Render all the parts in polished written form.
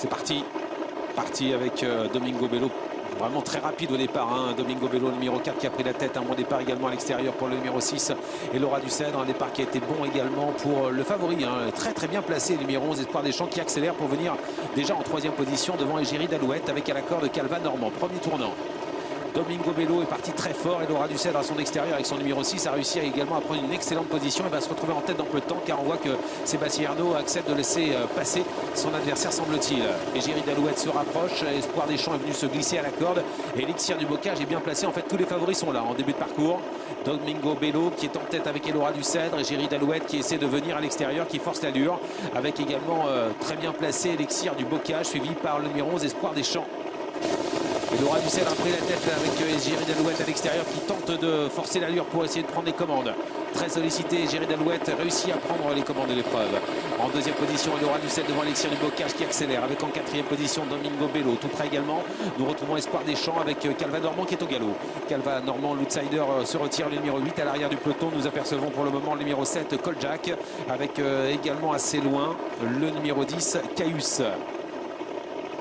C'est parti. Parti avec Domingo Bello. Vraiment très rapide au départ. Domingo Bello, le numéro 4 qui a pris la tête. Un bon départ également à l'extérieur pour le numéro 6 et Laura Ducèdre. Un départ qui a été bon également pour le favori. Très très bien placé, le numéro 11 Espoir des Champs qui accélère pour venir déjà en 3e position devant Égérie d'Alouette avec à l'accord de Calva Normand. Premier tournant. Domingo Bello est parti très fort et Laura Ducèdre à son extérieur avec son numéro 6 a réussi également à prendre une excellente position et va se retrouver en tête dans peu de temps car on voit que Sébastien Arnaud accepte de laisser passer son adversaire semble-t-il. Égérie d'Alouette se rapproche, Espoir des Champs est venu se glisser à la corde et Elixir du Bocage est bien placé. En fait tous les favoris sont là en début de parcours. Domingo Bello qui est en tête avec Laura Ducèdre, Égérie d'Alouette qui essaie de venir à l'extérieur, qui force l'allure avec également très bien placé Elixir du Bocage suivi par le numéro 11 Espoir des Champs. Et Laura Ducèdre a pris la tête avec Égérie d'Alouette à l'extérieur qui tente de forcer l'allure pour essayer de prendre les commandes. Très sollicité, Égérie d'Alouette réussit à prendre les commandes de l'épreuve. En 2e position, Laura Ducèdre devant Elixir du Bocage qui accélère avec en 4e position Domingo Bello. Tout près également, nous retrouvons Espoir des Champs avec Calva Normand qui est au galop. Calva Normand, l'outsider, se retire le numéro 8 à l'arrière du peloton. Nous apercevons pour le moment le numéro 7 Koljack avec également assez loin le numéro 10 Caius.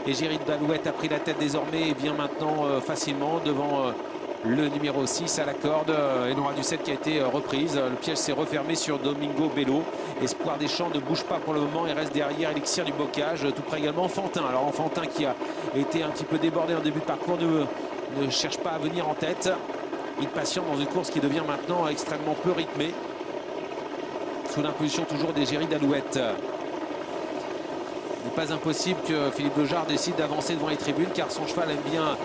Égérie d'Alouette a pris la tête désormais et vient maintenant facilement devant le numéro 6 à la corde. Et Laura Ducèdre qui a été reprise. Le piège s'est refermé sur Domingo Bello. Espoir des Champs ne bouge pas pour le moment et reste derrière Elixir du Bocage. Tout près également Enfantin. Alors Enfantin qui a été un petit peu débordé en début de parcours ne cherche pas à venir en tête. Il patiente dans une course qui devient maintenant extrêmement peu rythmée. Sous l'impulsion toujours d'Égérie d'Alouette. Il n'est pas impossible que Philippe Dojard décide d'avancer devant les tribunes car son cheval aime bien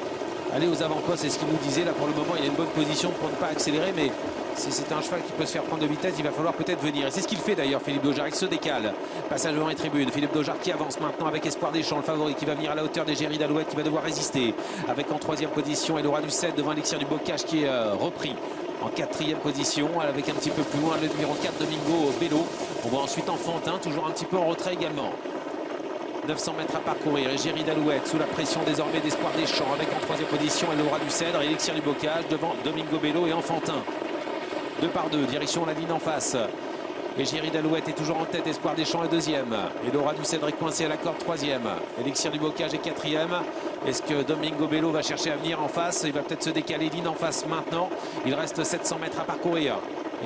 aller aux avant-postes. C'est ce qu'il nous disait. Là pour le moment il a une bonne position pour ne pas accélérer, mais si c'est un cheval qui peut se faire prendre de vitesse, il va falloir peut-être venir. Et c'est ce qu'il fait d'ailleurs Philippe Dojard. Il se décale. Passage devant les tribunes. Philippe Dojard qui avance maintenant avec Espoir des Champs, le favori qui va venir à la hauteur d'Égérie d'Alouette qui va devoir résister. Avec en 3e position et Laura Ducèdre devant Elixir du Bocage qui est repris. En 4e position, avec un petit peu plus loin le numéro 4 Domingo Bello. On voit ensuite Enfantin, toujours un petit peu en retrait également. 900 mètres à parcourir. Égérie d'Alouette sous la pression désormais d'Espoir des Champs avec en 3e position Laura Ducèdre et Elixir du Bocage devant Domingo Bello et Enfantin. 2 par 2, direction la ligne en face. Égérie d'Alouette est toujours en tête, Espoir des Champs est 2e. Et Laura Ducèdre est coincée à la corde 3e. Elixir du Bocage est 4e. Est-ce que Domingo Bello va chercher à venir en face? Il va peut-être se décaler, ligne en face maintenant. Il reste 700 mètres à parcourir.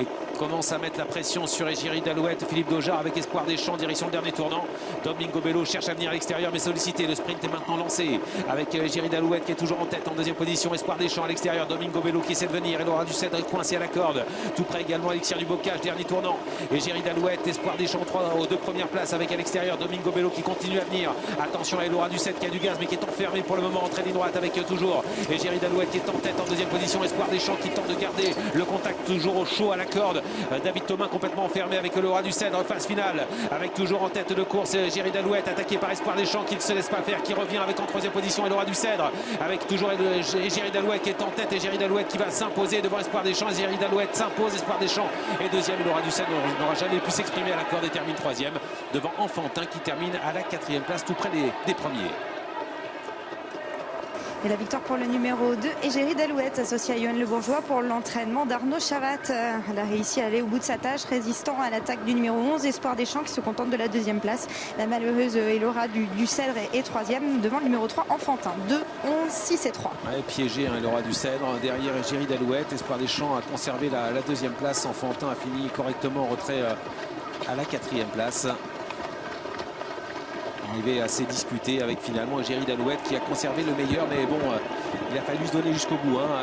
Et commence à mettre la pression sur Égérie d'Alouette. Philippe Dojard avec Espoir des Champs, direction le dernier tournant. Domingo Bello cherche à venir à l'extérieur mais sollicité. Le sprint est maintenant lancé avec Égérie d'Alouette qui est toujours en tête en 2e position. Espoir des Champs à l'extérieur. Domingo Bello qui essaie de venir. Et Laura Ducèdre est coincée à la corde. Tout près également Elixir du Bocage, dernier tournant. Égérie d'Alouette, Espoir des Champs aux 2 premières places avec à l'extérieur Domingo Bello qui continue à venir. Attention à Laura Ducèdre qui a du gaz mais qui est enfermé pour le moment. Entrée ligne droite avec toujours Égérie d'Alouette qui est en tête en 2e position. Espoir des Champs qui tente de garder le contact toujours au chaud à la corde. David Thomas complètement enfermé avec Laura Ducèdre, phase finale avec toujours en tête de course Égérie d'Alouette attaqué par Espoir des Champs qui ne se laisse pas faire, qui revient avec en 3e position et Laura Ducèdre avec toujours Égérie d'Alouette qui est en tête. Égérie d'Alouette qui va s'imposer devant Espoir des Champs. Égérie d'Alouette s'impose, Espoir des Champs est 2e et Laura Ducèdre n'aura jamais pu s'exprimer à la corde et termine 3e devant Enfantin qui termine à la 4e place tout près des premiers. Et la victoire pour le numéro 2, Égérie d'Alouette, associée à Yoann Le Bourgeois pour l'entraînement d'Arnaud Chavat. Elle a réussi à aller au bout de sa tâche, résistant à l'attaque du numéro 11, Espoir des Champs, qui se contente de la 2e place. La malheureuse Laura Ducèdre est 3e devant le numéro 3, Enfantin. 2, 11, 6 et 3. Ouais, piégé Laura Ducèdre. Derrière Égérie d'Alouette, Espoir des Champs a conservé la 2e place. Enfantin a fini correctement en retrait à la 4e place. Arrivé assez disputé avec finalement Égérie d'Alouette qui a conservé le meilleur, mais bon, il a fallu se donner jusqu'au bout.